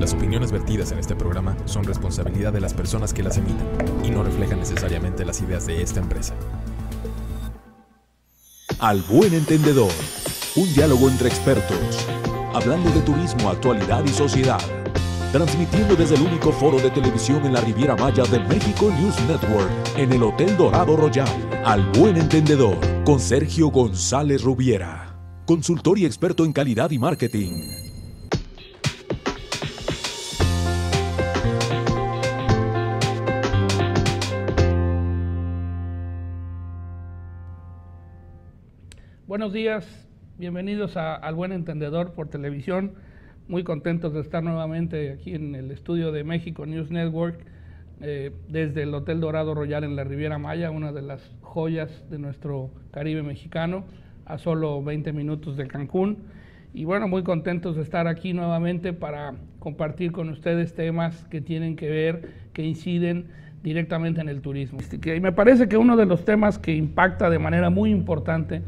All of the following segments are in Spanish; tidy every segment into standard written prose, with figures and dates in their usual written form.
Las opiniones vertidas en este programa son responsabilidad de las personas que las emiten y no reflejan necesariamente las ideas de esta empresa. Al buen entendedor, un diálogo entre expertos, hablando de turismo, actualidad y sociedad, transmitiendo desde el único foro de televisión en la Riviera Maya de México News Network, en el Hotel Dorado Royal. Al buen entendedor, con Sergio González Rubiera, consultor y experto en calidad y marketing. Buenos días, bienvenidos Al Buen Entendedor por televisión. Muy contentos de estar nuevamente aquí en el estudio de México News Network, desde el Hotel Dorado Royal en la Riviera Maya, una de las joyas de nuestro Caribe mexicano, a solo 20 minutos de Cancún. Y bueno, muy contentos de estar aquí nuevamente para compartir con ustedes temas que tienen que ver, que inciden directamente en el turismo. Y me parece que uno de los temas que impacta de manera muy importante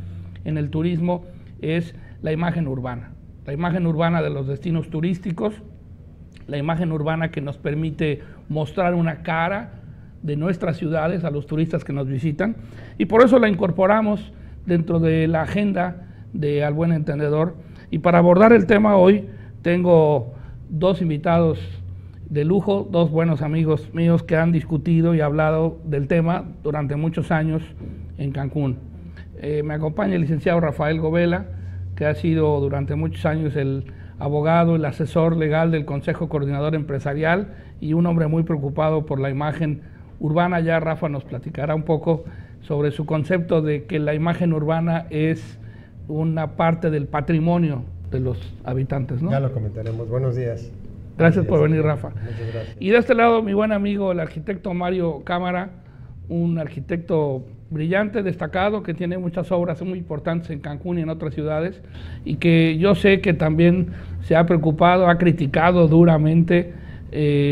en el turismo es la imagen urbana de los destinos turísticos, la imagen urbana que nos permite mostrar una cara de nuestras ciudades a los turistas que nos visitan, y por eso la incorporamos dentro de la agenda de Al Buen Entendedor. Y para abordar el tema hoy tengo dos invitados de lujo, dos buenos amigos míos que han discutido y hablado del tema durante muchos años en Cancún. Me acompaña el licenciado Rafael Govela, que ha sido durante muchos años el abogado, el asesor legal del Consejo Coordinador Empresarial y un hombre muy preocupado por la imagen urbana. Ya Rafa nos platicará un poco sobre su concepto de que la imagen urbana es una parte del patrimonio de los habitantes, ¿no? Ya lo comentaremos. Buenos días. Gracias por venir, Rafa. Muchas gracias. Y de este lado, mi buen amigo, el arquitecto Mario Cámara, un arquitecto brillante, destacado, que tiene muchas obras muy importantes en Cancún y en otras ciudades, y que yo sé que también se ha preocupado, ha criticado duramente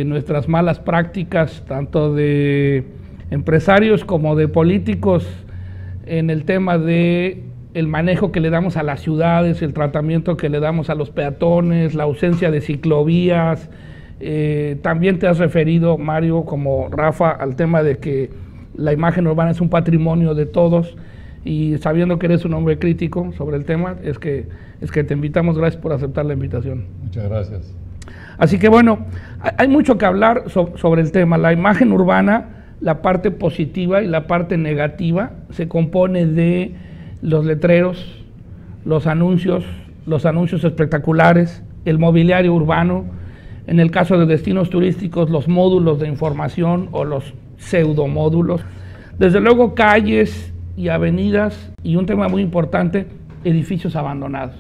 nuestras malas prácticas, tanto de empresarios como de políticos, en el tema de el manejo que le damos a las ciudades, el tratamiento que le damos a los peatones, la ausencia de ciclovías. También te has referido, Mario, como Rafa, al tema de que la imagen urbana es un patrimonio de todos, y sabiendo que eres un hombre crítico sobre el tema, es que te invitamos. Gracias por aceptar la invitación. Muchas gracias. Así que bueno, hay mucho que hablar sobre el tema. La imagen urbana, la parte positiva y la parte negativa, se compone de los letreros, los anuncios espectaculares, el mobiliario urbano, en el caso de destinos turísticos, los módulos de información o los pseudomódulos, desde luego calles y avenidas, y un tema muy importante, edificios abandonados.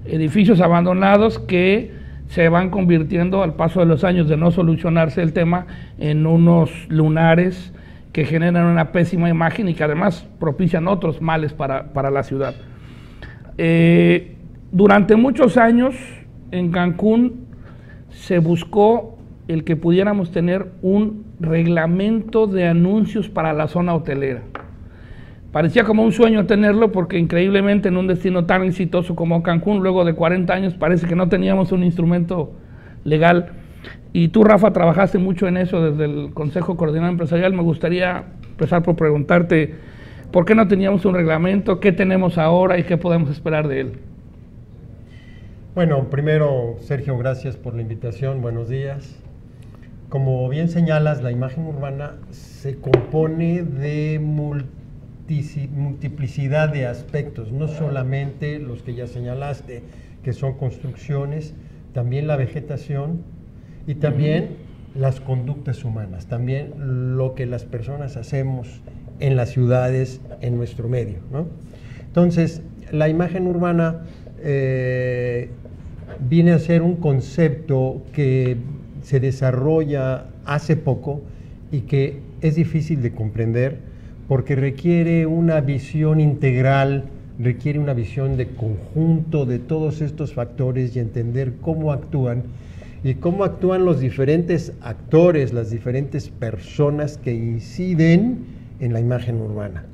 Edificios abandonados que se van convirtiendo al paso de los años, de no solucionarse el tema, en unos lunares que generan una pésima imagen y que además propician otros males para la ciudad. Durante muchos años en Cancún se buscó el que pudiéramos tener un reglamento de anuncios para la zona hotelera. Parecía como un sueño tenerlo, porque increíblemente en un destino tan exitoso como Cancún, luego de 40 años, parece que no teníamos un instrumento legal. Y tú, Rafa, trabajaste mucho en eso desde el Consejo Coordinador Empresarial. Me gustaría empezar por preguntarte, ¿por qué no teníamos un reglamento? ¿Qué tenemos ahora y qué podemos esperar de él? Bueno, primero, Sergio, gracias por la invitación. Buenos días. Como bien señalas, la imagen urbana se compone de multiplicidad de aspectos, no solamente los que ya señalaste, que son construcciones, también la vegetación y también las conductas humanas, también lo que las personas hacemos en las ciudades, en nuestro medio, ¿no? Entonces, la imagen urbana viene a ser un concepto que se desarrolla hace poco y que es difícil de comprender, porque requiere una visión integral, requiere una visión de conjunto de todos estos factores y entender cómo actúan los diferentes actores, las diferentes personas que inciden en la imagen urbana.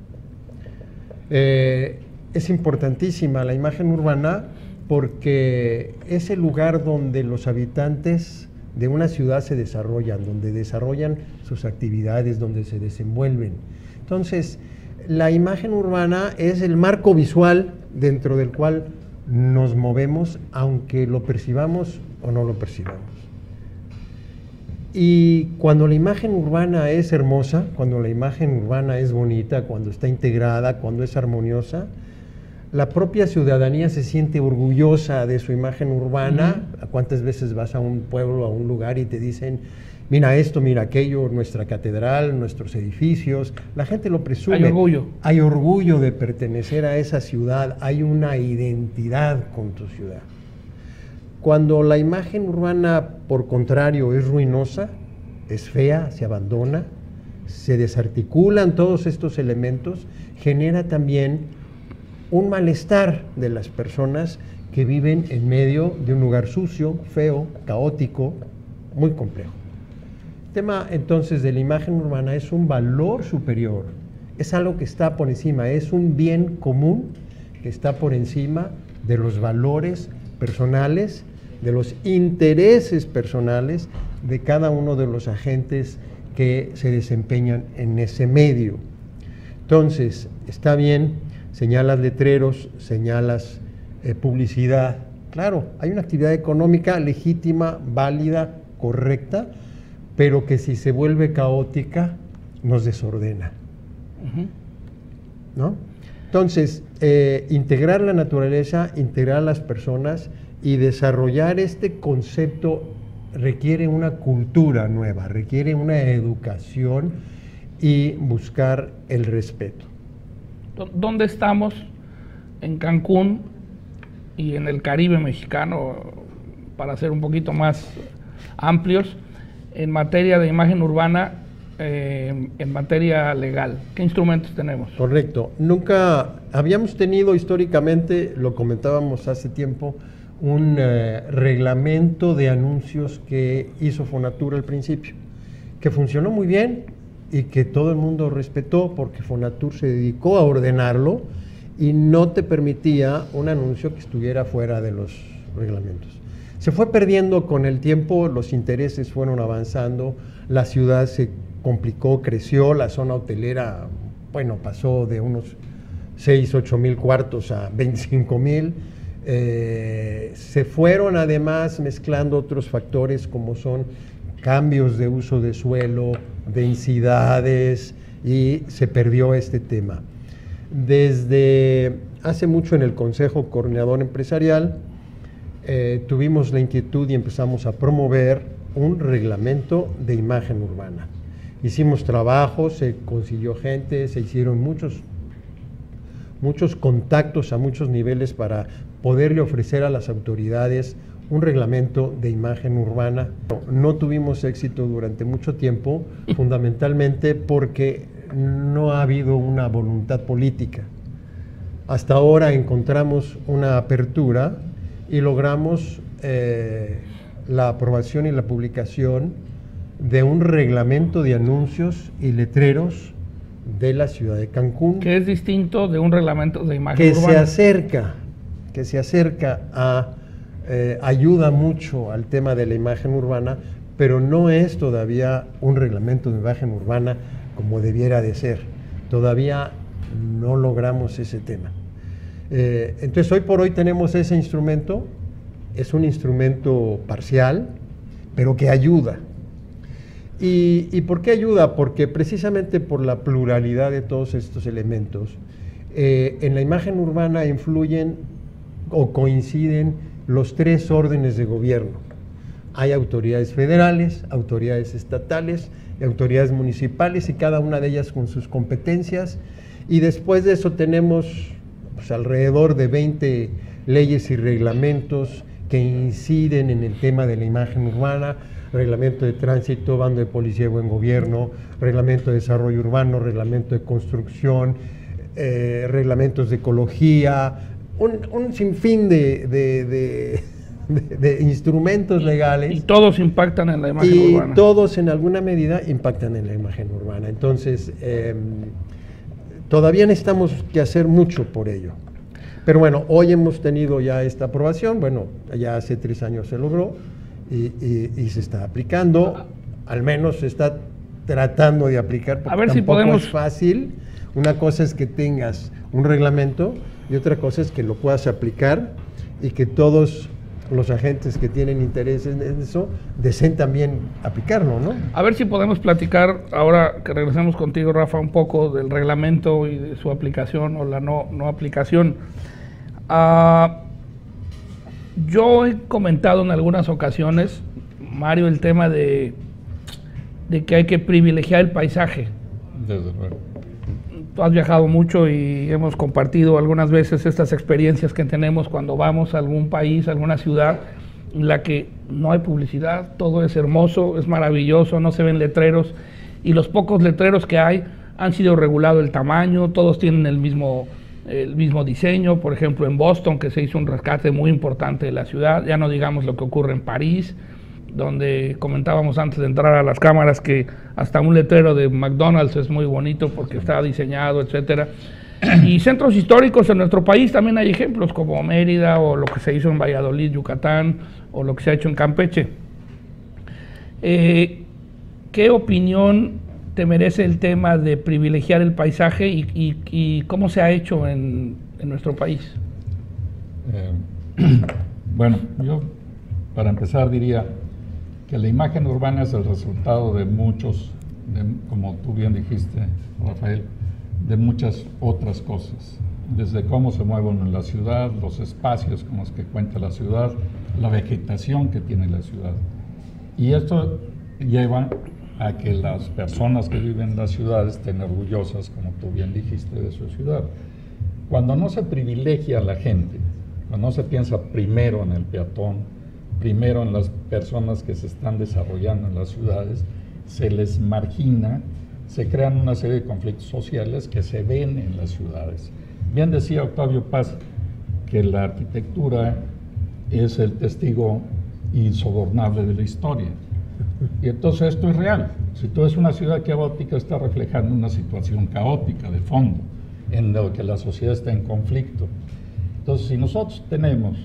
Es importantísima la imagen urbana porque es el lugar donde los habitantes de una ciudad se desarrollan, donde desarrollan sus actividades, donde se desenvuelven. Entonces, la imagen urbana es el marco visual dentro del cual nos movemos, aunque lo percibamos o no lo percibamos. Y cuando la imagen urbana es hermosa, cuando la imagen urbana es bonita, cuando está integrada, cuando es armoniosa, la propia ciudadanía se siente orgullosa de su imagen urbana. ¿Cuántas veces vas a un pueblo, a un lugar y te dicen, mira esto, mira aquello, nuestra catedral, nuestros edificios? La gente lo presume. Hay orgullo. Hay orgullo de pertenecer a esa ciudad, hay una identidad con tu ciudad. Cuando la imagen urbana, por contrario, es ruinosa, es fea, se abandona, se desarticulan todos estos elementos, genera también un malestar de las personas que viven en medio de un lugar sucio, feo, caótico, muy complejo. El tema entonces de la imagen urbana es un valor superior, es algo que está por encima, es un bien común que está por encima de los valores personales, de los intereses personales de cada uno de los agentes que se desempeñan en ese medio. Entonces, está bien, señalas letreros, señalas publicidad. Claro, hay una actividad económica legítima, válida, correcta, pero que si se vuelve caótica, nos desordena. ¿No? Entonces, integrar la naturaleza, integrar las personas y desarrollar este concepto requiere una cultura nueva, requiere una educación y buscar el respeto. ¿Dónde estamos en Cancún y en el Caribe mexicano, para ser un poquito más amplios, en materia de imagen urbana, en materia legal? ¿Qué instrumentos tenemos? Correcto. Nunca habíamos tenido históricamente, lo comentábamos hace tiempo, un reglamento de anuncios que hizo Fonatur al principio, que funcionó muy bien y que todo el mundo respetó porque Fonatur se dedicó a ordenarlo y no te permitía un anuncio que estuviera fuera de los reglamentos. Se fue perdiendo con el tiempo, los intereses fueron avanzando, la ciudad se complicó, creció, la zona hotelera, bueno, pasó de unos 6, 8 mil cuartos a 25 mil. Se fueron además mezclando otros factores como son cambios de uso de suelo, densidades, y se perdió este tema. Desde hace mucho en el Consejo Coordinador Empresarial tuvimos la inquietud y empezamos a promover un reglamento de imagen urbana. Hicimos trabajos, se consiguió gente, se hicieron muchos contactos a muchos niveles para poderle ofrecer a las autoridades un reglamento de imagen urbana. No tuvimos éxito durante mucho tiempo, fundamentalmente porque no ha habido una voluntad política. Hasta ahora encontramos una apertura y logramos la aprobación y la publicación de un reglamento de anuncios y letreros de la ciudad de Cancún. Que es distinto de un reglamento de imagen urbana. Que se acerca a, ayuda mucho al tema de la imagen urbana, pero no es todavía un reglamento de imagen urbana como debiera de ser. Todavía no logramos ese tema. Entonces, hoy por hoy tenemos ese instrumento, es un instrumento parcial, pero que ayuda. ¿Y por qué ayuda? Porque precisamente por la pluralidad de todos estos elementos, en la imagen urbana influyen o coinciden los tres órdenes de gobierno. Hay autoridades federales, autoridades estatales y autoridades municipales, y cada una de ellas con sus competencias, y después de eso tenemos pues, alrededor de 20 leyes y reglamentos que inciden en el tema de la imagen urbana: reglamento de tránsito, bando de policía y buen gobierno, reglamento de desarrollo urbano, reglamento de construcción, reglamentos de ecología, un sinfín de instrumentos legales. Y todos impactan en la imagen urbana. Y todos en alguna medida impactan en la imagen urbana. Entonces, todavía necesitamos que hacer mucho por ello. Pero bueno, hoy hemos tenido ya esta aprobación, bueno, ya hace 3 años se logró y se está aplicando, al menos se está tratando de aplicar, porque a ver si tampoco podemos... es fácil. Una cosa es que tengas un reglamento y otra cosa es que lo puedas aplicar y que todos los agentes que tienen interés en eso deseen también aplicarlo, ¿no? A ver si podemos platicar, ahora que regresemos contigo, Rafa, un poco del reglamento y de su aplicación o la no aplicación. Yo he comentado en algunas ocasiones, Mario, el tema de que hay que privilegiar el paisaje. Desde luego. Tú has viajado mucho y hemos compartido algunas veces estas experiencias que tenemos cuando vamos a algún país, a alguna ciudad en la que no hay publicidad, todo es hermoso, es maravilloso, no se ven letreros y los pocos letreros que hay han sido regulado el tamaño, todos tienen el mismo diseño. Por ejemplo, en Boston, que se hizo un rescate muy importante de la ciudad, ya no digamos lo que ocurre en París, donde comentábamos antes de entrar a las cámaras que hasta un letrero de McDonald's es muy bonito porque está diseñado, etcétera. Y centros históricos en nuestro país también hay ejemplos como Mérida o lo que se hizo en Valladolid, Yucatán, o lo que se ha hecho en Campeche. ¿Qué opinión te merece el tema de privilegiar el paisaje y cómo se ha hecho en nuestro país? Bueno, yo para empezar diría que la imagen urbana es el resultado de muchos, como tú bien dijiste, Rafael, de muchas otras cosas, desde cómo se mueve uno en la ciudad, los espacios con los que cuenta la ciudad, la vegetación que tiene la ciudad. Y esto lleva a que las personas que viven en la ciudad estén orgullosas, como tú bien dijiste, de su ciudad. Cuando no se privilegia a la gente, cuando no se piensa primero en el peatón, primero en las personas que se están desarrollando en las ciudades, se les margina, se crean una serie de conflictos sociales que se ven en las ciudades. Bien decía Octavio Paz que la arquitectura es el testigo insobornable de la historia. Y entonces esto es real. Si tú ves una ciudad caótica, está reflejando una situación caótica de fondo, en la que la sociedad está en conflicto. Entonces, si nosotros tenemos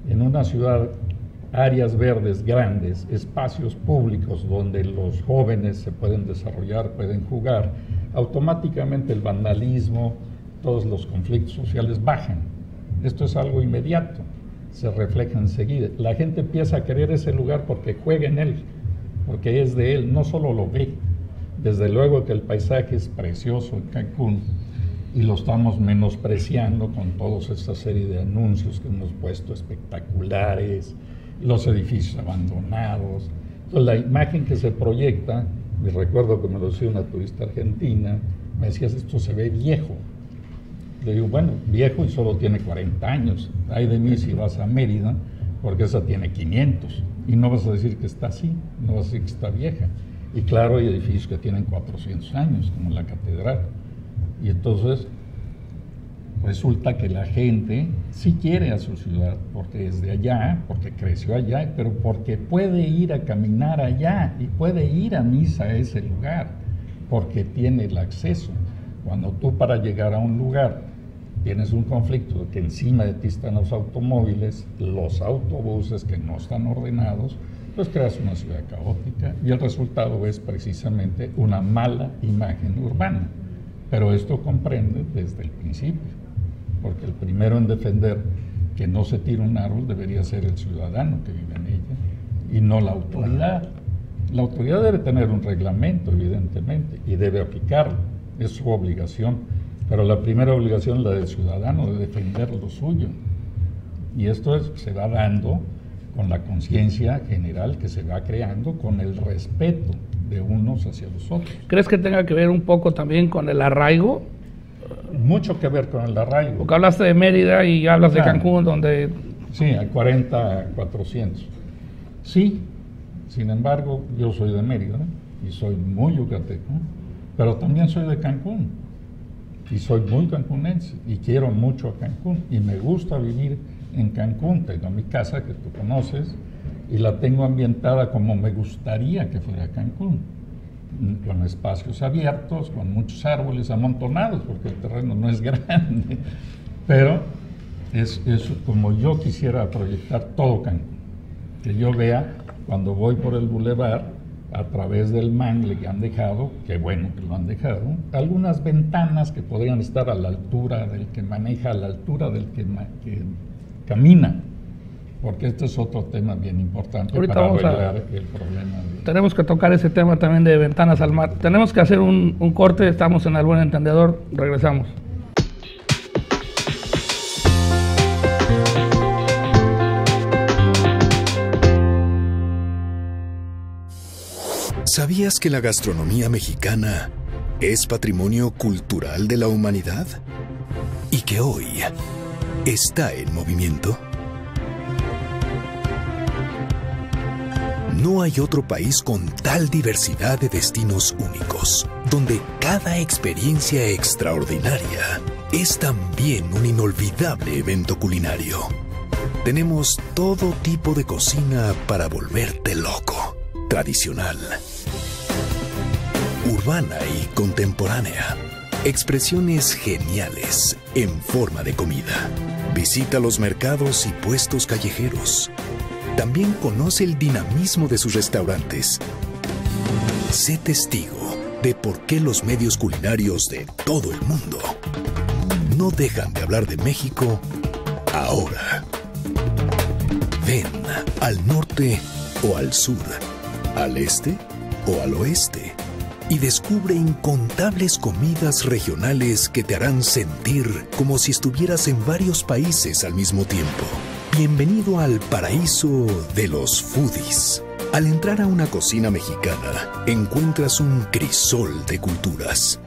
en una ciudad áreas verdes grandes, espacios públicos donde los jóvenes se pueden desarrollar, pueden jugar, automáticamente el vandalismo, todos los conflictos sociales bajan. Esto es algo inmediato, se refleja enseguida. La gente empieza a querer ese lugar porque juega en él, porque es de él, no solo lo ve. Desde luego que el paisaje es precioso en Cancún y lo estamos menospreciando con toda esta serie de anuncios que hemos puesto espectaculares, los edificios abandonados. Entonces, la imagen que se proyecta, me recuerdo que me lo decía una turista argentina, me decía, esto se ve viejo. Le digo, bueno, viejo y solo tiene 40 años. Ay de mí si vas a Mérida, porque esa tiene 500. Y no vas a decir que está así, no vas a decir que está vieja. Y claro, hay edificios que tienen 400 años, como la catedral. Y entonces resulta que la gente sí quiere a su ciudad, porque es de allá, porque creció allá, pero porque puede ir a caminar allá y puede ir a misa a ese lugar, porque tiene el acceso. Cuando tú para llegar a un lugar tienes un conflicto de que encima de ti están los automóviles, los autobuses que no están ordenados, pues creas una ciudad caótica y el resultado es precisamente una mala imagen urbana. Pero esto comprende desde el principio, porque el primero en defender que no se tire un árbol debería ser el ciudadano que vive en ella y no la autoridad. La autoridad debe tener un reglamento, evidentemente, y debe aplicarlo, es su obligación, pero la primera obligación es la del ciudadano, de defender lo suyo. Y esto se va dando con la conciencia general que se va creando, con el respeto de unos hacia los otros. ¿Crees que tenga que ver un poco también con el arraigo? Mucho que ver con el arraigo. Porque hablaste de Mérida y hablas de Cancún, donde... Sí, a 40, a 400. Sí, sin embargo, yo soy de Mérida y soy muy yucateco, pero también soy de Cancún y soy muy cancunense y quiero mucho a Cancún y me gusta vivir en Cancún. Tengo mi casa que tú conoces y la tengo ambientada como me gustaría que fuera Cancún, con espacios abiertos, con muchos árboles amontonados, porque el terreno no es grande, pero es como yo quisiera proyectar todo Cancún. Que yo vea cuando voy por el bulevar, a través del mangle que han dejado, que bueno que lo han dejado, algunas ventanas que podrían estar a la altura del que maneja, a la altura del que camina, porque este es otro tema bien importante. Ahorita para arreglar el problema. Tenemos que tocar ese tema también de ventanas al mar. Tenemos que hacer un corte, estamos en El Buen Entendedor, regresamos. ¿Sabías que la gastronomía mexicana es patrimonio cultural de la humanidad? ¿Y que hoy está en movimiento? No hay otro país con tal diversidad de destinos únicos, donde cada experiencia extraordinaria es también un inolvidable evento culinario. Tenemos todo tipo de cocina para volverte loco. Tradicional, urbana y contemporánea. Expresiones geniales en forma de comida. Visita los mercados y puestos callejeros. También conoce el dinamismo de sus restaurantes. Sé testigo de por qué los medios culinarios de todo el mundo no dejan de hablar de México ahora. Ven al norte o al sur, al este o al oeste, y descubre incontables comidas regionales que te harán sentir como si estuvieras en varios países al mismo tiempo. Bienvenido al paraíso de los foodies. Al entrar a una cocina mexicana, encuentras un crisol de culturas.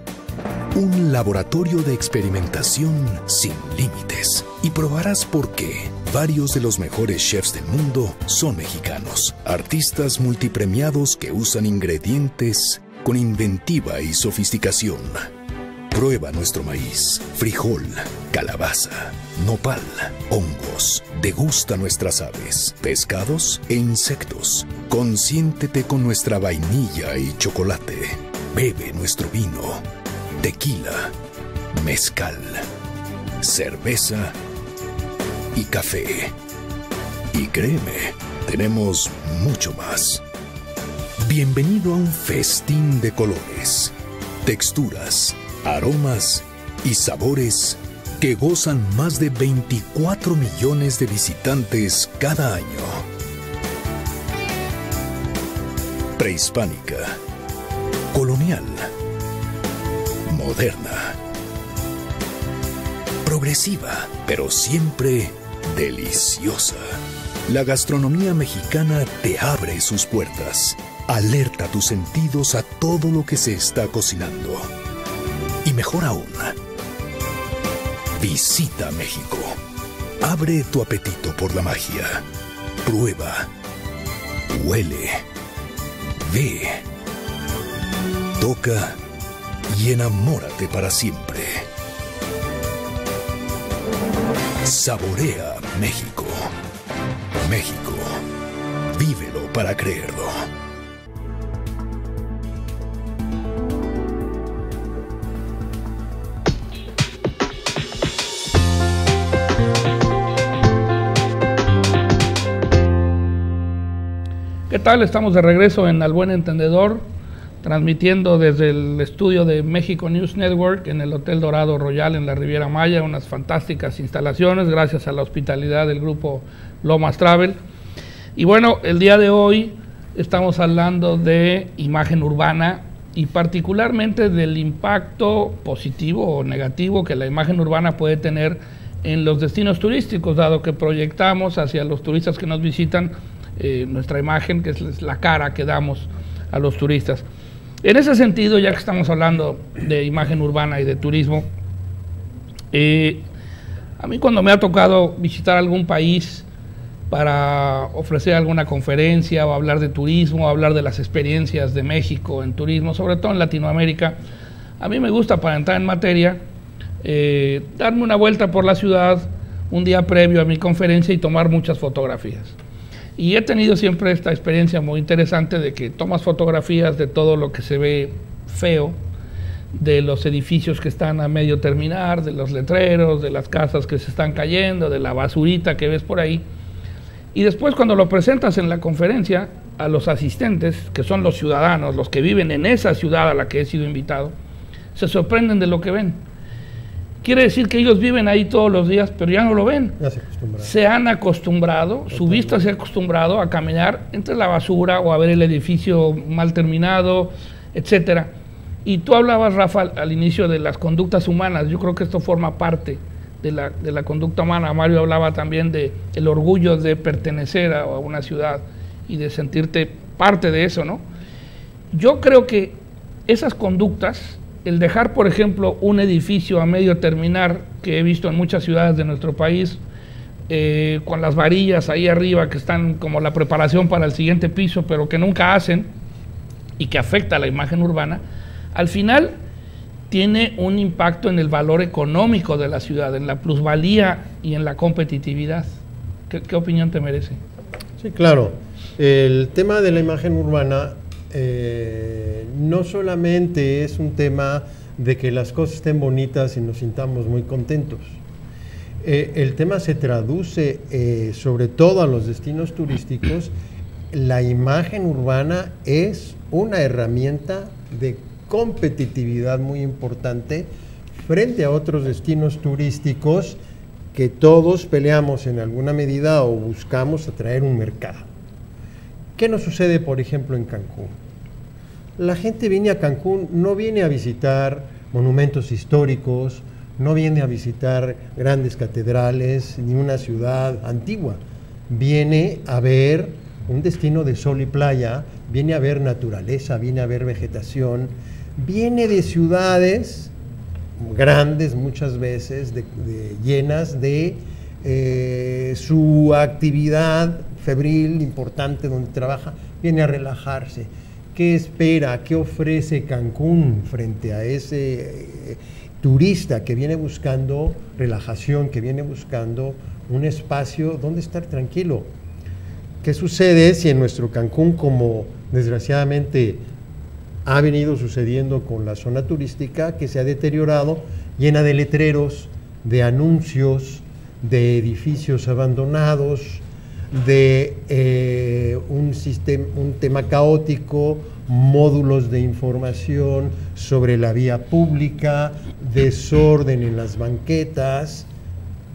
Un laboratorio de experimentación sin límites. Y probarás por qué varios de los mejores chefs del mundo son mexicanos. Artistas multipremiados que usan ingredientes con inventiva y sofisticación. Prueba nuestro maíz, frijol, calabaza, nopal, hongos. Degusta nuestras aves, pescados e insectos. Consiéntete con nuestra vainilla y chocolate. Bebe nuestro vino, tequila, mezcal, cerveza y café. Y créeme, tenemos mucho más. Bienvenido a un festín de colores, texturas, aromas y sabores que gozan más de 24 millones de visitantes cada año. Prehispánica, colonial, moderna, progresiva, pero siempre deliciosa. La gastronomía mexicana te abre sus puertas. Alerta tus sentidos a todo lo que se está cocinando. Y mejor aún, visita México. Abre tu apetito por la magia. Prueba, huele, ve, toca y enamórate para siempre. Saborea México. México, vívelo para creerlo. ¿Qué tal? Estamos de regreso en Al Buen Entendedor, transmitiendo desde el estudio de México News Network en el Hotel Dorado Royal en la Riviera Maya, unas fantásticas instalaciones gracias a la hospitalidad del grupo Lomas Travel. Y bueno, el día de hoy estamos hablando de imagen urbana y particularmente del impacto positivo o negativo que la imagen urbana puede tener en los destinos turísticos, dado que proyectamos hacia los turistas que nos visitan nuestra imagen, que es la cara que damos a los turistas. En ese sentido, ya que estamos hablando de imagen urbana y de turismo, a mí cuando me ha tocado visitar algún país para ofrecer alguna conferencia o hablar de turismo, o hablar de las experiencias de México en turismo, sobre todo en Latinoamérica, a mí me gusta, para entrar en materia, darme una vuelta por la ciudad un día previo a mi conferencia y tomar muchas fotografías. Y he tenido siempre esta experiencia muy interesante de que tomas fotografías de todo lo que se ve feo, de los edificios que están a medio terminar, de los letreros, de las casas que se están cayendo, de la basurita que ves por ahí. Y después, cuando lo presentas en la conferencia a los asistentes, que son los ciudadanos, los que viven en esa ciudad a la que he sido invitado, se sorprenden de lo que ven. Quiere decir que ellos viven ahí todos los días, pero ya no lo ven. Ya se han acostumbrado, su vista se ha acostumbrado a caminar entre la basura o a ver el edificio mal terminado, etcétera. Y tú hablabas, Rafa, al inicio de las conductas humanas. Yo creo que esto forma parte de la conducta humana. Mario hablaba también de el orgullo de pertenecer a una ciudad y de sentirte parte de eso, ¿no? Yo creo que esas conductas, el dejar, por ejemplo, un edificio a medio terminar, que he visto en muchas ciudades de nuestro país, con las varillas ahí arriba que están como la preparación para el siguiente piso, pero que nunca hacen y que afecta a la imagen urbana, al final tiene un impacto en el valor económico de la ciudad, en la plusvalía y en la competitividad. ¿Qué opinión te merece? Sí, claro. El tema de la imagen urbana no solamente es un tema de que las cosas estén bonitas y nos sintamos muy contentos. El tema se traduce sobre todo a los destinos turísticos. La imagen urbana es una herramienta de competitividad muy importante frente a otros destinos turísticos que todos peleamos en alguna medida o buscamos atraer un mercado. ¿Qué nos sucede, por ejemplo, en Cancún? La gente viene a Cancún, no viene a visitar monumentos históricos, no viene a visitar grandes catedrales ni una ciudad antigua, viene a ver un destino de sol y playa, viene a ver naturaleza, viene a ver vegetación, viene de ciudades grandes muchas veces, llenas de su actividad febril, importante, donde trabaja, viene a relajarse. ¿Qué espera? ¿Qué ofrece Cancún frente a ese turista que viene buscando relajación, que viene buscando un espacio donde estar tranquilo? ¿Qué sucede si en nuestro Cancún, como desgraciadamente ha venido sucediendo con la zona turística, que se ha deteriorado, llena de letreros, de anuncios, de edificios abandonados, de un tema caótico, módulos de información sobre la vía pública, desorden en las banquetas?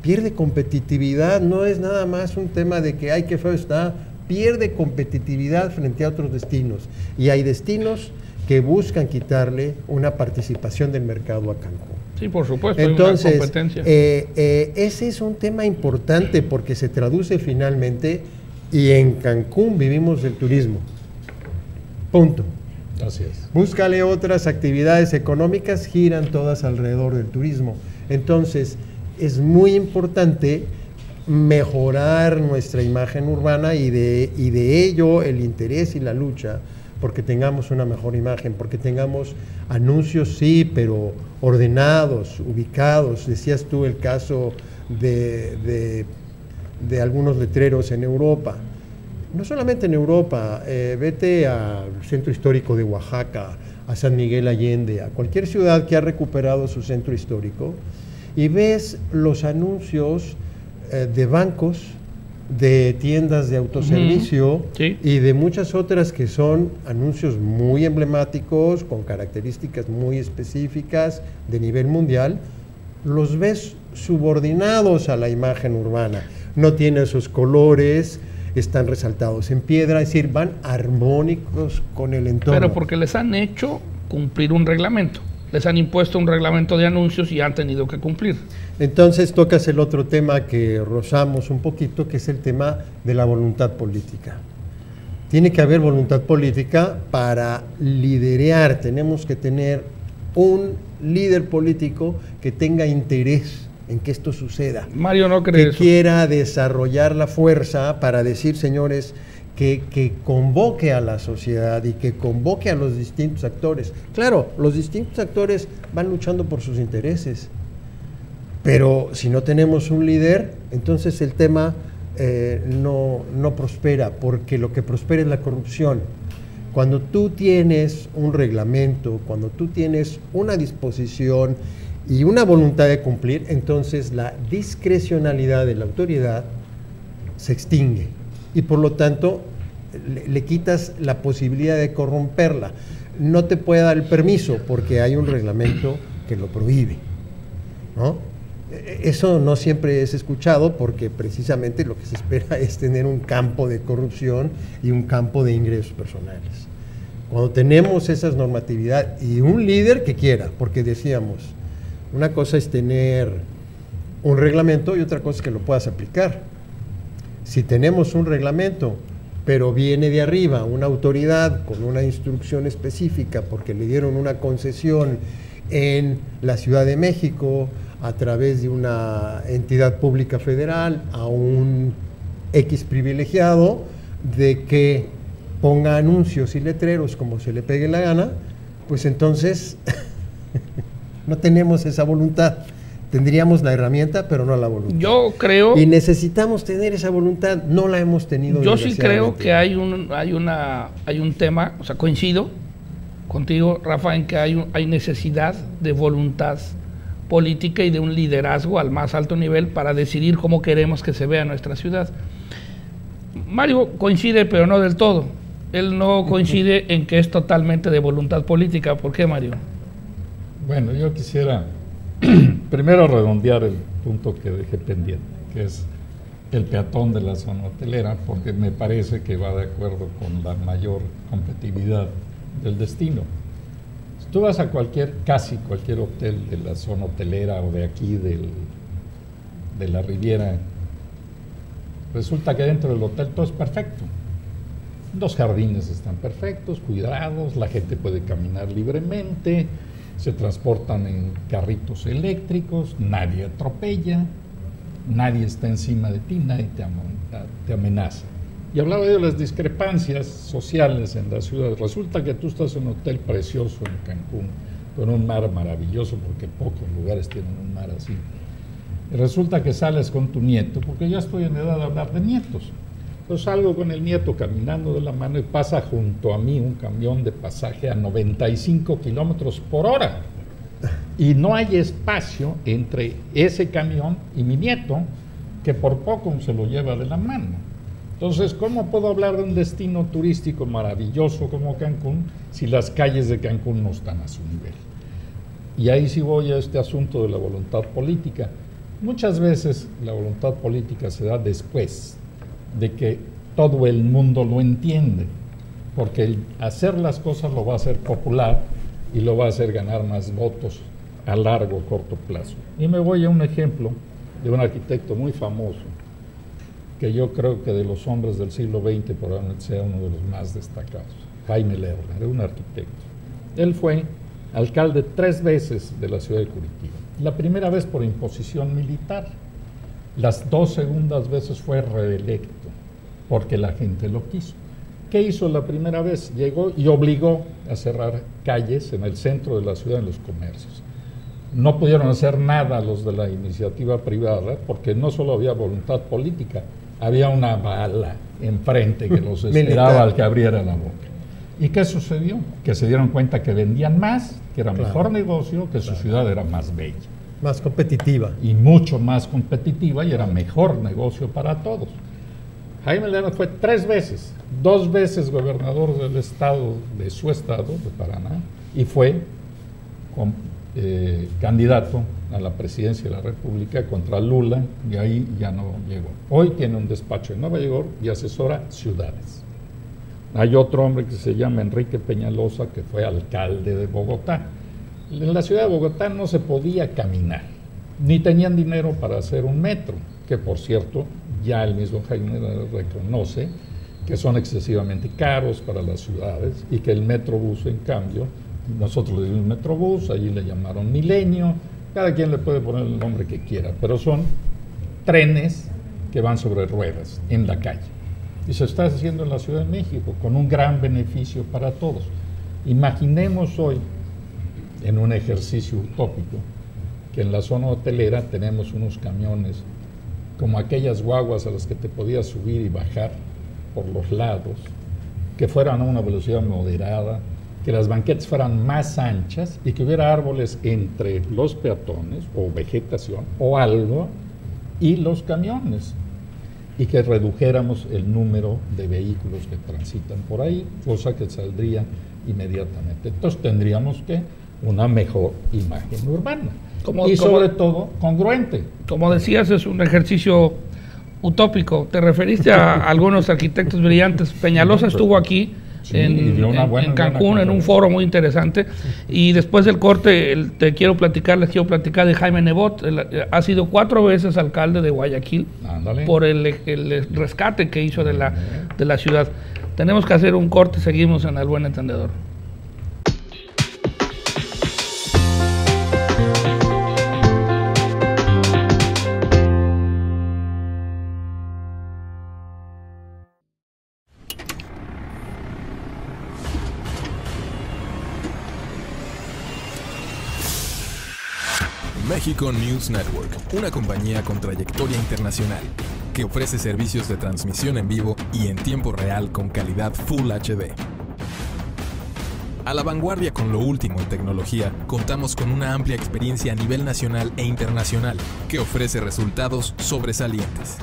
Pierde competitividad, no es nada más un tema de que, ay, qué feo está, pierde competitividad frente a otros destinos. Y hay destinos que buscan quitarle una participación del mercado a Cancún. Sí, por supuesto. Entonces, hay una competencia. Ese es un tema importante porque se traduce finalmente, y en Cancún vivimos del turismo. Punto. Así es. Búscale otras actividades económicas, giran todas alrededor del turismo. Entonces, es muy importante mejorar nuestra imagen urbana y de ello el interés y la lucha porque tengamos una mejor imagen, porque tengamos anuncios, sí, pero ordenados, ubicados. Decías tú el caso de algunos letreros en Europa. No solamente en Europa, vete al centro histórico de Oaxaca, a San Miguel Allende, a cualquier ciudad que ha recuperado su centro histórico, y ves los anuncios de bancos, de tiendas de autoservicio, sí, y de muchas otras que son anuncios muy emblemáticos, con características muy específicas de nivel mundial. Los ves subordinados a la imagen urbana, no tienen esos colores, están resaltados en piedra, es decir, van armónicos con el entorno. Pero porque les han hecho cumplir un reglamento, les han impuesto un reglamento de anuncios y han tenido que cumplir. Entonces tocas el otro tema que rozamos un poquito, que es el tema de la voluntad política. Tiene que haber voluntad política para liderear, tenemos que tener un líder político que tenga interés en que esto suceda. Mario no cree que eso. Quiera desarrollar la fuerza para decir, señores, que convoque a la sociedad y que convoque a los distintos actores. Claro, los distintos actores van luchando por sus intereses, pero si no tenemos un líder, entonces el tema no prospera, porque lo que prospera es la corrupción. Cuando tú tienes un reglamento, cuando tú tienes una disposición y una voluntad de cumplir, entonces la discrecionalidad de la autoridad se extingue y por lo tanto le quitas la posibilidad de corromperla. No te puede dar el permiso porque hay un reglamento que lo prohíbe, ¿no? Eso no siempre es escuchado porque precisamente lo que se espera es tener un campo de corrupción y un campo de ingresos personales. Cuando tenemos esas normatividad y un líder que quiera, porque decíamos, una cosa es tener un reglamento y otra cosa es que lo puedas aplicar. Si tenemos un reglamento, pero viene de arriba una autoridad con una instrucción específica porque le dieron una concesión en la Ciudad de México a través de una entidad pública federal a un X privilegiado de que ponga anuncios y letreros como se le pegue la gana, pues entonces no tenemos esa voluntad. Tendríamos la herramienta, pero no la voluntad. Yo creo... Y necesitamos tener esa voluntad, no la hemos tenido. Yo sí creo que hay un tema, o sea, coincido contigo, Rafa, en que hay necesidad de voluntad política y de un liderazgo al más alto nivel para decidir cómo queremos que se vea nuestra ciudad. Mario coincide, pero no del todo. Él no coincide en que es totalmente de voluntad política. ¿Por qué, Mario? Bueno, yo quisiera primero redondear el punto que dejé pendiente, que es el peatón de la zona hotelera, porque me parece que va de acuerdo con la mayor competitividad del destino. Si tú vas a casi cualquier hotel de la zona hotelera o de aquí de la Riviera, resulta que dentro del hotel todo es perfecto. Los jardines están perfectos, cuidados, la gente puede caminar libremente, se transportan en carritos eléctricos, nadie atropella, nadie está encima de ti, nadie te amenaza. Y hablaba yo de las discrepancias sociales en la ciudad. Resulta que tú estás en un hotel precioso en Cancún, con un mar maravilloso, porque pocos lugares tienen un mar así. Y resulta que sales con tu nieto, porque ya estoy en edad de hablar de nietos. Entonces salgo con el nieto caminando de la mano y pasa junto a mí un camión de pasaje a 95 kilómetros por hora. Y no hay espacio entre ese camión y mi nieto, que por poco se lo lleva de la mano. Entonces, ¿cómo puedo hablar de un destino turístico maravilloso como Cancún si las calles de Cancún no están a su nivel? Y ahí sí voy a este asunto de la voluntad política. Muchas veces la voluntad política se da después de que todo el mundo lo entiende, porque el hacer las cosas lo va a hacer popular y lo va a hacer ganar más votos a largo o corto plazo. Y me voy a un ejemplo de un arquitecto muy famoso, que yo creo que de los hombres del siglo XX probablemente sea uno de los más destacados, Jaime Lerner, era un arquitecto. Él fue alcalde 3 veces de la ciudad de Curitiba. La primera vez por imposición militar, las 2 segundas veces fue reelecto, porque la gente lo quiso. ¿Qué hizo la primera vez? Llegó y obligó a cerrar calles en el centro de la ciudad, en los comercios. No pudieron hacer nada los de la iniciativa privada, porque no solo había voluntad política, había una bala enfrente que los esperaba al que abriera la boca. ¿Y qué sucedió? Que se dieron cuenta que vendían más, que era mejor negocio, que su ciudad era más bella. Más competitiva. Y mucho más competitiva, y era mejor negocio para todos. Jaime Lerner fue 3 veces, 2 veces gobernador del estado, de su estado, de Paraná, y fue candidato a la presidencia de la República contra Lula, y ahí ya no llegó. Hoy tiene un despacho en Nueva York y asesora ciudades. Hay otro hombre que se llama Enrique Peñalosa, que fue alcalde de Bogotá. En la ciudad de Bogotá no se podía caminar, ni tenían dinero para hacer un metro, que por cierto, ya el mismo Jaime reconoce que son excesivamente caros para las ciudades y que el Metrobús, en cambio, nosotros le dimos Metrobús, allí le llamaron Milenio, cada quien le puede poner el nombre que quiera, pero son trenes que van sobre ruedas en la calle. Y se está haciendo en la Ciudad de México con un gran beneficio para todos. Imaginemos hoy, en un ejercicio utópico, que en la zona hotelera tenemos unos camiones como aquellas guaguas a las que te podías subir y bajar por los lados, que fueran a una velocidad moderada, que las banquetas fueran más anchas y que hubiera árboles entre los peatones o vegetación o algo y los camiones, y que redujéramos el número de vehículos que transitan por ahí, cosa que saldría inmediatamente. Entonces tendríamos que una mejor imagen urbana y sobre todo congruente. Como decías, es un ejercicio utópico. Te referiste a algunos arquitectos brillantes. Peñalosa estuvo aquí en Cancún, en un foro muy interesante. Y después del corte, les quiero platicar de Jaime Nebot. Ha sido 4 veces alcalde de Guayaquil. Ándale. Por el rescate que hizo de la ciudad. Tenemos que hacer un corte, seguimos en Al Buen Entendedor. México News Network, una compañía con trayectoria internacional que ofrece servicios de transmisión en vivo y en tiempo real con calidad Full HD. A la vanguardia con lo último en tecnología, contamos con una amplia experiencia a nivel nacional e internacional que ofrece resultados sobresalientes.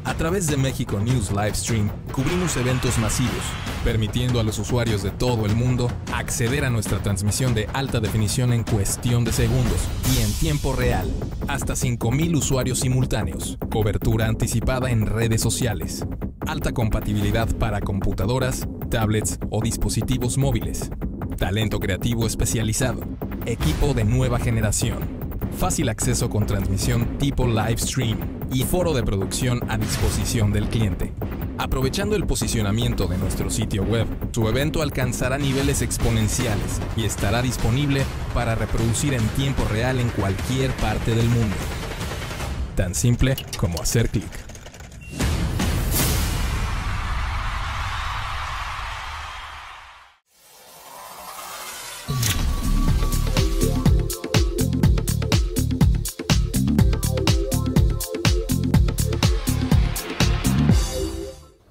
A través de México News Livestream, cubrimos eventos masivos, permitiendo a los usuarios de todo el mundo acceder a nuestra transmisión de alta definición en cuestión de segundos y en tiempo real. Hasta 5,000 usuarios simultáneos, cobertura anticipada en redes sociales, alta compatibilidad para computadoras, tablets o dispositivos móviles, talento creativo especializado, equipo de nueva generación, fácil acceso con transmisión tipo live stream y foro de producción a disposición del cliente. Aprovechando el posicionamiento de nuestro sitio web, su evento alcanzará niveles exponenciales y estará disponible para reproducir en tiempo real en cualquier parte del mundo. Tan simple como hacer clic.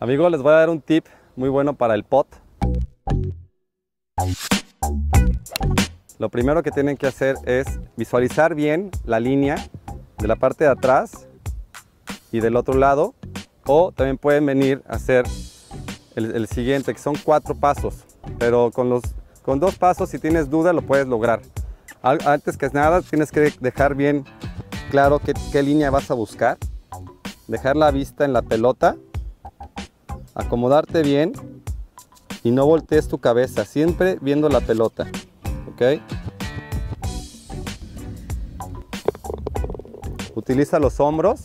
Amigos, les voy a dar un tip muy bueno para el pot. Lo primero que tienen que hacer es visualizar bien la línea de la parte de atrás y del otro lado, o también pueden venir a hacer el siguiente, que son 4 pasos, pero con 2 pasos, si tienes duda, lo puedes lograr. Antes que nada, tienes que dejar bien claro qué línea vas a buscar, dejar la vista en la pelota, acomodarte bien y no voltees tu cabeza, siempre viendo la pelota, ¿ok? Utiliza los hombros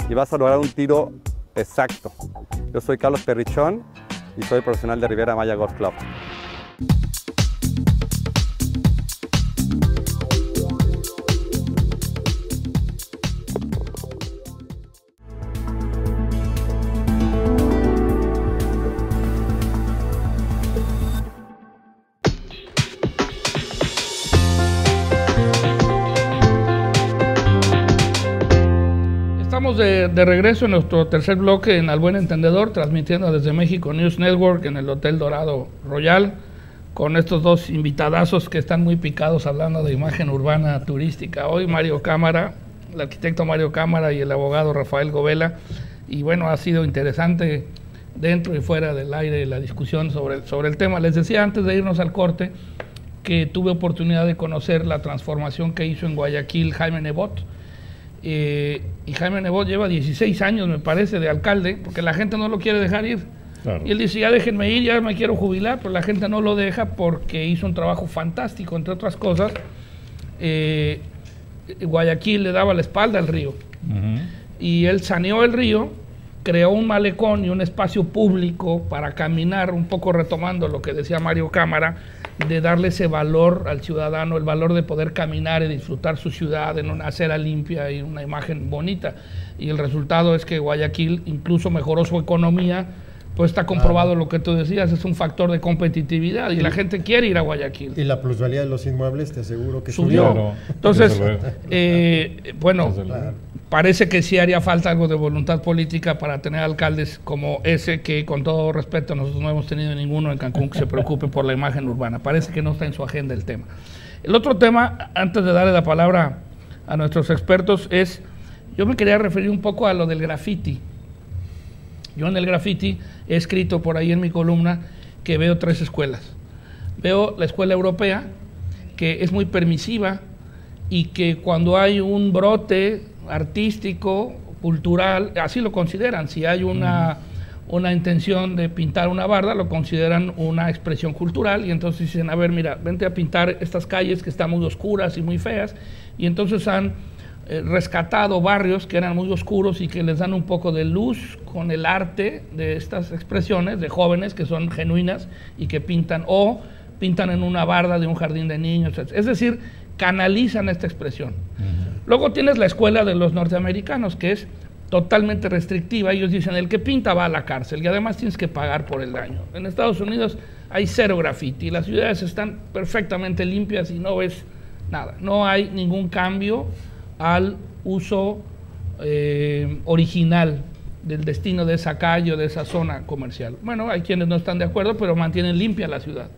y vas a lograr un tiro exacto. Yo soy Carlos Perrichón y soy profesional de Riviera Maya Golf Club. De regreso en nuestro tercer bloque en Al Buen Entendedor, transmitiendo desde México News Network en el Hotel Dorado Royal, con estos 2 invitadazos que están muy picados hablando de imagen urbana turística. Hoy Mario Cámara, el arquitecto Mario Cámara y el abogado Rafael Govela. Y bueno, ha sido interesante dentro y fuera del aire la discusión sobre el tema. Les decía antes de irnos al corte que tuve oportunidad de conocer la transformación que hizo en Guayaquil Jaime Nebot. Y Jaime Nebot lleva 16 años, me parece, de alcalde, porque la gente no lo quiere dejar ir. Claro. Y él dice, ya déjenme ir, ya me quiero jubilar, pero la gente no lo deja porque hizo un trabajo fantástico, entre otras cosas. Guayaquil le daba la espalda al río. Y él saneó el río, creó un malecón y un espacio público para caminar, un poco retomando lo que decía Mario Cámara, de darle ese valor al ciudadano, el valor de poder caminar y disfrutar su ciudad en una acera limpia y una imagen bonita. Y el resultado es que Guayaquil incluso mejoró su economía, pues está comprobado lo que tú decías, es un factor de competitividad y la gente quiere ir a Guayaquil. Y la plusvalía de los inmuebles, te aseguro que subió. subió. Entonces, bueno, parece que sí haría falta algo de voluntad política para tener alcaldes como ese, que con todo respeto nosotros no hemos tenido ninguno en Cancún que se preocupe por la imagen urbana. Parece que no está en su agenda el tema. El otro tema, antes de darle la palabra a nuestros expertos, es, yo me quería referir un poco a lo del graffiti. Yo en el graffiti he escrito por ahí en mi columna que veo 3 escuelas. Veo la escuela europea, que es muy permisiva y que cuando hay un brote artístico, cultural, así lo consideran. Si hay una intención de pintar una barda, lo consideran una expresión cultural, y entonces dicen, a ver, mira, vente a pintar estas calles que están muy oscuras y muy feas, y entonces han rescatado barrios que eran muy oscuros y que les dan un poco de luz con el arte de estas expresiones de jóvenes que son genuinas y que pintan, o pintan en una barda de un jardín de niños, etc. Es decir, canalizan esta expresión. Luego tienes la escuela de los norteamericanos, que es totalmente restrictiva. Ellos dicen, el que pinta va a la cárcel y además tienes que pagar por el daño. En Estados Unidos hay 0 graffiti, las ciudades están perfectamente limpias y no ves nada. No hay ningún cambio al uso original del destino de esa calle o de esa zona comercial. Bueno, hay quienes no están de acuerdo, pero mantienen limpia la ciudad.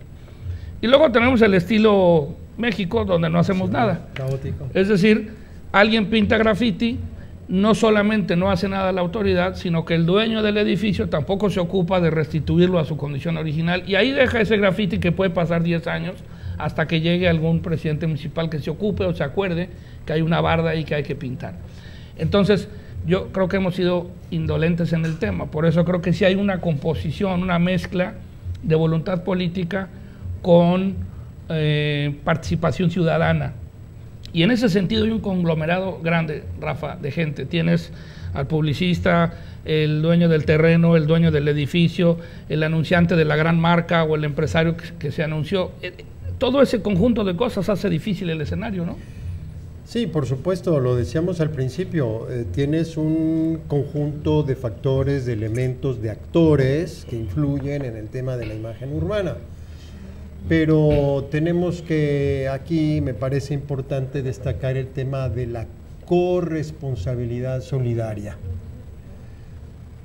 Y luego tenemos el estilo México, donde no hacemos nada. Caótico. Es decir, alguien pinta graffiti, no solamente no hace nada la autoridad, sino que el dueño del edificio tampoco se ocupa de restituirlo a su condición original, y ahí deja ese graffiti que puede pasar 10 años hasta que llegue algún presidente municipal que se ocupe o se acuerde que hay una barda y que hay que pintar. Entonces, yo creo que hemos sido indolentes en el tema. Por eso creo que sí hay una composición, una mezcla de voluntad política con participación ciudadana. Y en ese sentido hay un conglomerado grande, Rafa, de gente. Tienes al publicista, el dueño del terreno, el dueño del edificio, el anunciante de la gran marca o el empresario que se anunció. Todo ese conjunto de cosas hace difícil el escenario, ¿no? Sí, por supuesto, lo decíamos al principio, tienes un conjunto de factores, de elementos, de actores que influyen en el tema de la imagen urbana. Pero tenemos que, aquí me parece importante destacar el tema de la corresponsabilidad solidaria.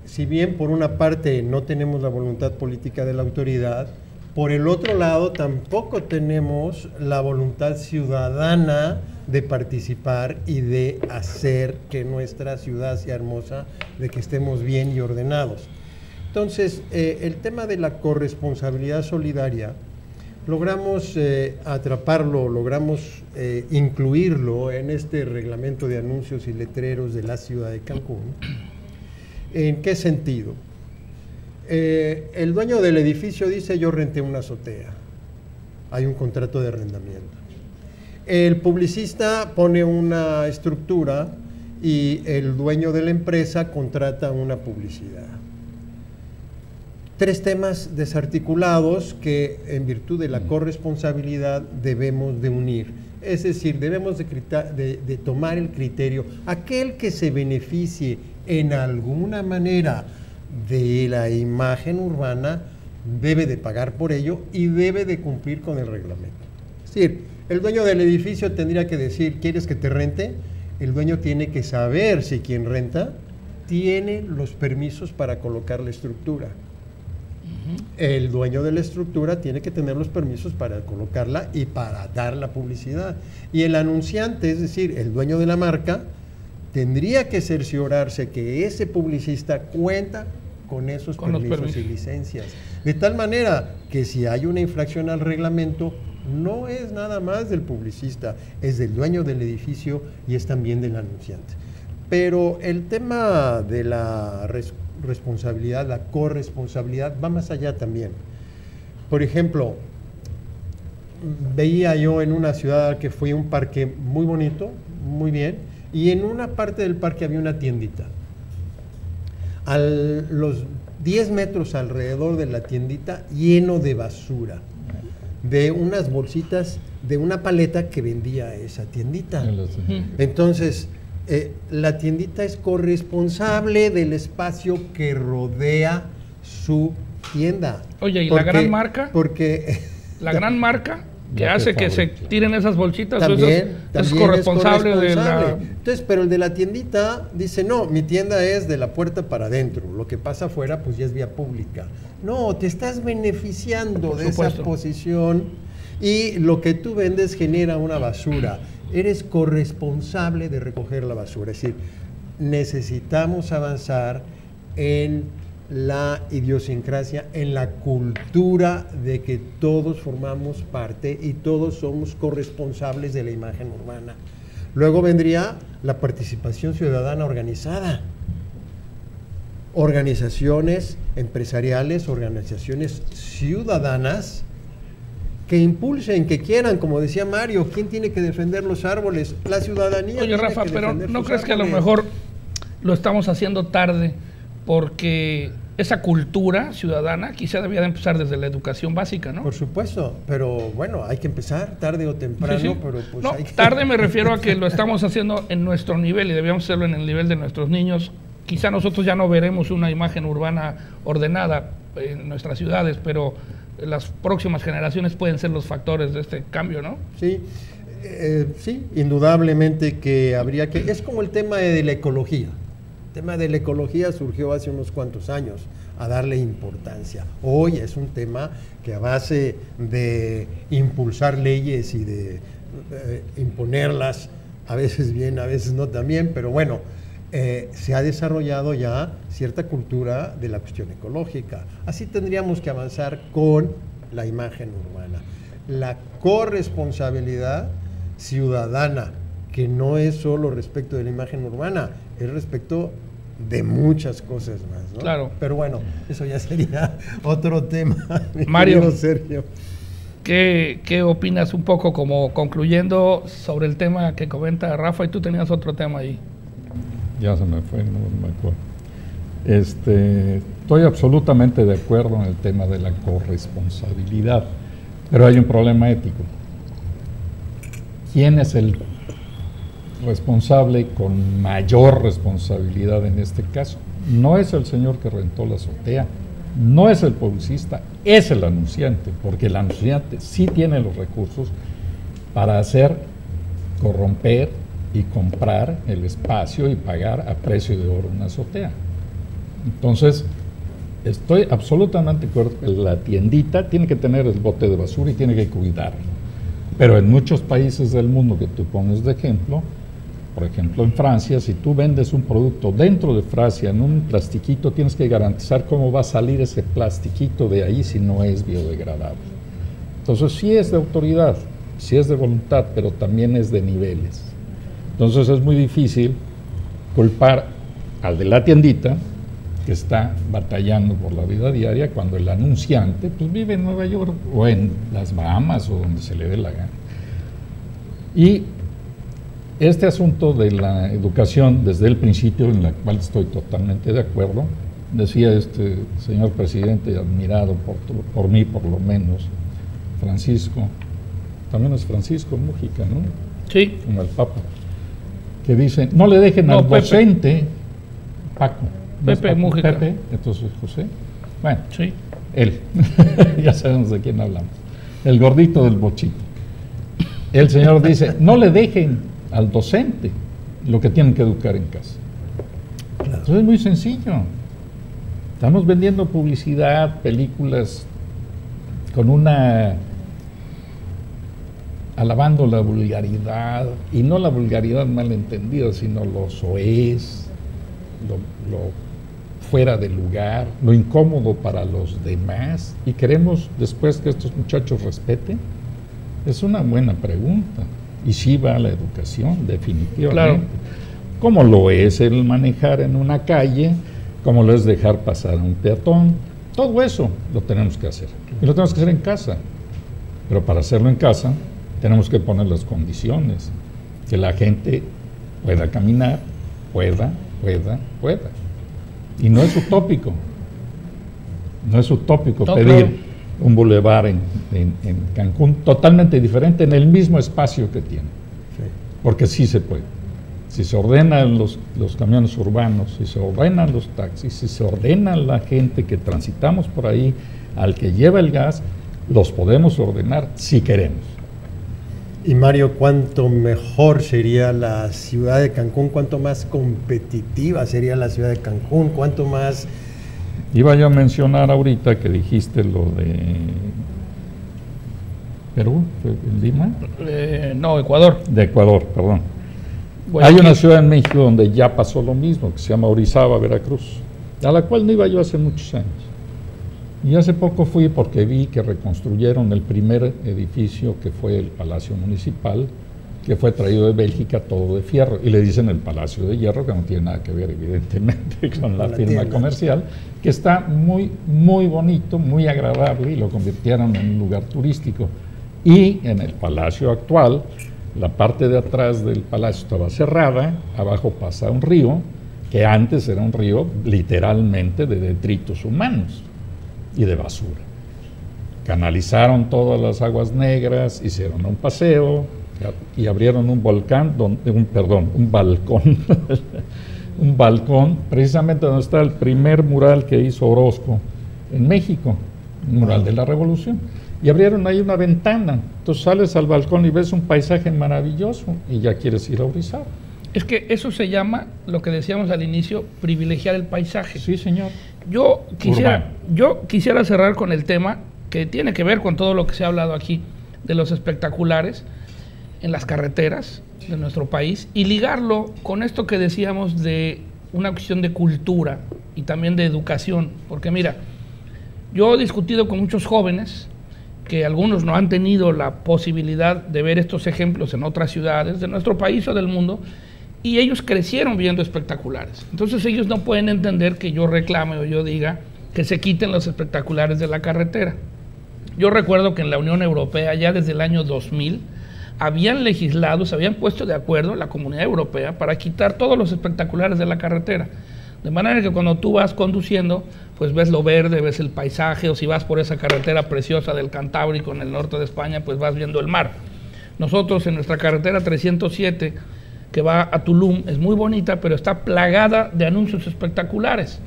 Si bien por una parte no tenemos la voluntad política de la autoridad, por el otro lado tampoco tenemos la voluntad ciudadana de participar y de hacer que nuestra ciudad sea hermosa, de que estemos bien y ordenados. Entonces, el tema de la corresponsabilidad solidaria, logramos atraparlo, logramos incluirlo en este reglamento de anuncios y letreros de la ciudad de Cancún. ¿En qué sentido? El dueño del edificio dice, yo renté una azotea, hay un contrato de arrendamiento. El publicista pone una estructura y el dueño de la empresa contrata una publicidad. 3 temas desarticulados que en virtud de la corresponsabilidad debemos de unir. Es decir, debemos de tomar el criterio, aquel que se beneficie en alguna manera de la imagen urbana debe de pagar por ello y debe de cumplir con el reglamento. Es decir, el dueño del edificio tendría que decir, ¿quieres que te rente? El dueño tiene que saber si quien renta tiene los permisos para colocar la estructura. El dueño de la estructura tiene que tener los permisos para colocarla y para dar la publicidad. Y el anunciante, es decir, el dueño de la marca, tendría que cerciorarse que ese publicista cuenta con esos permisos y licencias. De tal manera que si hay una infracción al reglamento, no es nada más del publicista, es del dueño del edificio y es también del anunciante. Pero el tema de la responsabilidad, la corresponsabilidad, va más allá también. Por ejemplo, veía yo en una ciudad que fue un parque muy bonito, muy bien, y en una parte del parque había una tiendita. A los 10 metros alrededor de la tiendita, lleno de basura, de unas bolsitas, de una paleta que vendía esa tiendita. Entonces, la tiendita es corresponsable del espacio que rodea su tienda. Oye, ¿y la gran marca? Porque la gran marca que hace que se tiren esas bolsitas, también es corresponsable de la... Entonces, pero el de la tiendita dice, no, mi tienda es de la puerta para adentro, lo que pasa afuera pues ya es vía pública. No, te estás beneficiando de esa posición y lo que tú vendes genera una basura. Eres corresponsable de recoger la basura. Es decir, necesitamos avanzar en la idiosincrasia, en la cultura de que todos formamos parte y todos somos corresponsables de la imagen urbana. Luego vendría la participación ciudadana organizada. Organizaciones empresariales, organizaciones ciudadanas que impulsen, que quieran, como decía Mario, ¿quién tiene que defender los árboles? La ciudadanía. Oye, Rafa, pero ¿no crees que a lo mejor lo estamos haciendo tarde? Porque esa cultura ciudadana quizá debía de empezar desde la educación básica, ¿no? Por supuesto, pero bueno, hay que empezar tarde o temprano, sí, sí. Pero pues no, hay que... tarde me refiero a que lo estamos haciendo en nuestro nivel y debíamos hacerlo en el nivel de nuestros niños. Quizá nosotros ya no veremos una imagen urbana ordenada en nuestras ciudades, pero las próximas generaciones pueden ser los factores de este cambio, ¿no? Sí, sí, indudablemente que habría que... Es como el tema de la ecología. El tema de la ecología surgió hace unos cuantos años a darle importancia. Hoy es un tema que a base de impulsar leyes y de imponerlas, a veces bien, a veces no también, pero bueno, se ha desarrollado ya cierta cultura de la cuestión ecológica. Así tendríamos que avanzar con la imagen urbana. La corresponsabilidad ciudadana, que no es solo respecto de la imagen urbana, es respecto de muchas cosas más, ¿no? Claro. Pero bueno, eso ya sería otro tema. Mario, Sergio, ¿qué opinas un poco como concluyendo sobre el tema que comenta Rafa? Y tú tenías otro tema ahí. Ya se me fue, no me acuerdo. Estoy absolutamente de acuerdo en el tema de la corresponsabilidad, pero hay un problema ético. ¿Quién es el responsable con mayor responsabilidad en este caso? No es el señor que rentó la azotea, no es el publicista, es el anunciante, porque el anunciante sí tiene los recursos para corromper y comprar el espacio y pagar a precio de oro una azotea. Entonces, estoy absolutamente de acuerdo que la tiendita tiene que tener el bote de basura y tiene que cuidarlo. Pero en muchos países del mundo que tú pones de ejemplo, por ejemplo en Francia, si tú vendes un producto dentro de Francia en un plastiquito, tienes que garantizar cómo va a salir ese plastiquito de ahí si no es biodegradable. Entonces sí es de autoridad, sí es de voluntad, pero también es de niveles. Entonces es muy difícil culpar al de la tiendita que está batallando por la vida diaria cuando el anunciante pues vive en Nueva York o en las Bahamas o donde se le dé la gana. Y este asunto de la educación desde el principio, en la cual estoy totalmente de acuerdo, decía este señor presidente, admirado por mí por lo menos, Francisco, también es Francisco Mújica, ¿no? Sí. Como el Papa, que dice, no le dejen al docente, Paco. Pepe Mújica. Pepe, entonces José. Bueno, sí. Él, ya sabemos de quién hablamos. El gordito del bochito. El señor dice, no le dejen al docente lo que tienen que educar en casa. Claro. Entonces es muy sencillo. Estamos vendiendo publicidad, películas con alabando la vulgaridad, y no la vulgaridad mal entendida, sino lo soez, lo fuera de lugar, lo incómodo para los demás, y queremos después que estos muchachos respeten. Es una buena pregunta, y sí va a la educación, definitivamente. Claro. Como lo es el manejar en una calle, como lo es dejar pasar a un peatón, todo eso lo tenemos que hacer, y lo tenemos que hacer en casa, pero para hacerlo en casa tenemos que poner las condiciones, que la gente pueda caminar, pueda. Y no es utópico. No es utópico pedir un bulevar en Cancún totalmente diferente en el mismo espacio que tiene. Sí. Porque sí se puede. Si se ordenan los camiones urbanos, si se ordenan los taxis, si se ordena la gente que transitamos por ahí, al que lleva el gas, los podemos ordenar si queremos. Y Mario, ¿cuánto mejor sería la ciudad de Cancún? ¿Cuánto más competitiva sería la ciudad de Cancún? ¿Cuánto más...? Iba yo a mencionar ahorita que dijiste lo de Perú, Lima. No, Ecuador. De Ecuador, perdón. Bueno, hay una ciudad en México donde ya pasó lo mismo, que se llama Orizaba, Veracruz, a la cual no iba yo hace muchos años. Y hace poco fui porque vi que reconstruyeron el primer edificio, que fue el Palacio Municipal, que fue traído de Bélgica, todo de fierro, y le dicen el Palacio de Hierro, que no tiene nada que ver evidentemente con la firma comercial, que está muy, muy bonito, muy agradable, y lo convirtieron en un lugar turístico. Y en el palacio actual, la parte de atrás del palacio estaba cerrada, abajo pasa un río, que antes era un río literalmente de detritos humanos y de basura. Canalizaron todas las aguas negras, hicieron un paseo y abrieron un volcán, un balcón, un balcón, precisamente donde está el primer mural que hizo Orozco en México, un mural de la Revolución. Y abrieron ahí una ventana, entonces sales al balcón y ves un paisaje maravilloso y ya quieres ir a Orizaba. Es que eso se llama, lo que decíamos al inicio, privilegiar el paisaje. Sí, señor. Yo quisiera cerrar con el tema que tiene que ver con todo lo que se ha hablado aquí de los espectaculares en las carreteras de nuestro país y ligarlo con esto que decíamos de una cuestión de cultura y también de educación. Porque mira, yo he discutido con muchos jóvenes que algunos no han tenido la posibilidad de ver estos ejemplos en otras ciudades de nuestro país o del mundo, y ellos crecieron viendo espectaculares. Entonces ellos no pueden entender que yo reclame o yo diga que se quiten los espectaculares de la carretera. Yo recuerdo que en la Unión Europea, ya desde el año 2000, habían legislado, se habían puesto de acuerdo la Comunidad Europea para quitar todos los espectaculares de la carretera. De manera que cuando tú vas conduciendo, pues ves lo verde, ves el paisaje, o si vas por esa carretera preciosa del Cantábrico en el norte de España, pues vas viendo el mar. Nosotros en nuestra carretera 307, que va a Tulum, es muy bonita, pero está plagada de anuncios espectaculares.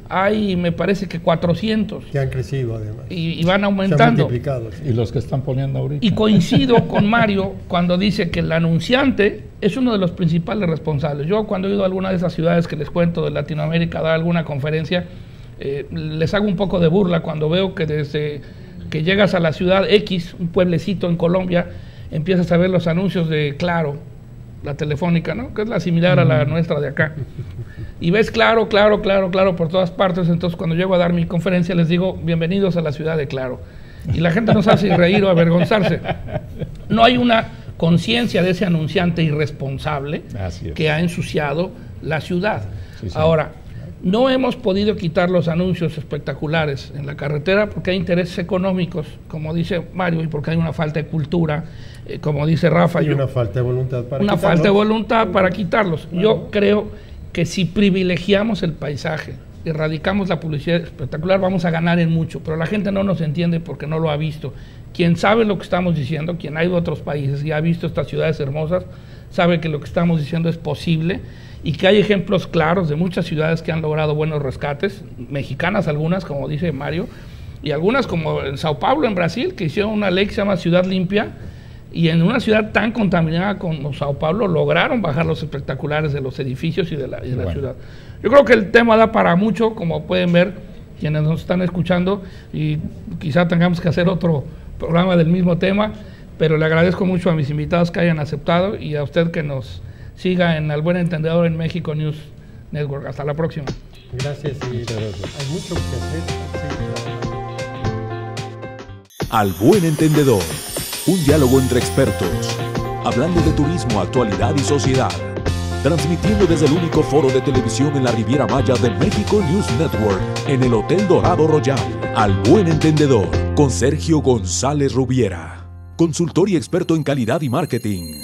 Hay, me parece que 400. Que han crecido además. Y van aumentando. Se han multiplicado. Sí. Y los que están poniendo ahorita. Y coincido con Mario cuando dice que el anunciante es uno de los principales responsables. Yo cuando he ido a alguna de esas ciudades que les cuento de Latinoamérica a dar alguna conferencia, les hago un poco de burla cuando veo que desde que llegas a la ciudad X, un pueblecito en Colombia, empiezas a ver los anuncios de Claro, la telefónica, ¿no? Que es la similar a la nuestra de acá. Y ves Claro por todas partes. Entonces cuando llego a dar mi conferencia les digo, bienvenidos a la ciudad de Claro. Y la gente no sabe si reír o avergonzarse. No hay una conciencia de ese anunciante irresponsable que ha ensuciado la ciudad. Sí, sí. Ahora, no hemos podido quitar los anuncios espectaculares en la carretera porque hay intereses económicos, como dice Mario, y porque hay una falta de cultura, como dice Rafa. Y una falta de voluntad para quitarlos. Una falta de voluntad para quitarlos. Claro. Yo creo que si privilegiamos el paisaje, erradicamos la publicidad espectacular, vamos a ganar en mucho, pero la gente no nos entiende porque no lo ha visto. Quien sabe lo que estamos diciendo, quien ha ido a otros países y ha visto estas ciudades hermosas, sabe que lo que estamos diciendo es posible y que hay ejemplos claros de muchas ciudades que han logrado buenos rescates, mexicanas algunas, como dice Mario, y algunas como en Sao Paulo, en Brasil, que hicieron una ley que se llama Ciudad Limpia, y en una ciudad tan contaminada como Sao Paulo lograron bajar los espectaculares de los edificios y de la ciudad. Yo creo que el tema da para mucho, como pueden ver quienes nos están escuchando, y quizá tengamos que hacer otro programa del mismo tema, pero le agradezco mucho a mis invitados que hayan aceptado y a usted que nos siga en Al Buen Entendedor en México News Network. Hasta la próxima. Gracias. Hay mucho que hacer. Al Buen Entendedor, un diálogo entre expertos, hablando de turismo, actualidad y sociedad, transmitiendo desde el único foro de televisión en la Riviera Maya de México News Network, en el Hotel Dorado Royal. Al Buen Entendedor, con Sergio González Rubiera, consultor y experto en calidad y marketing.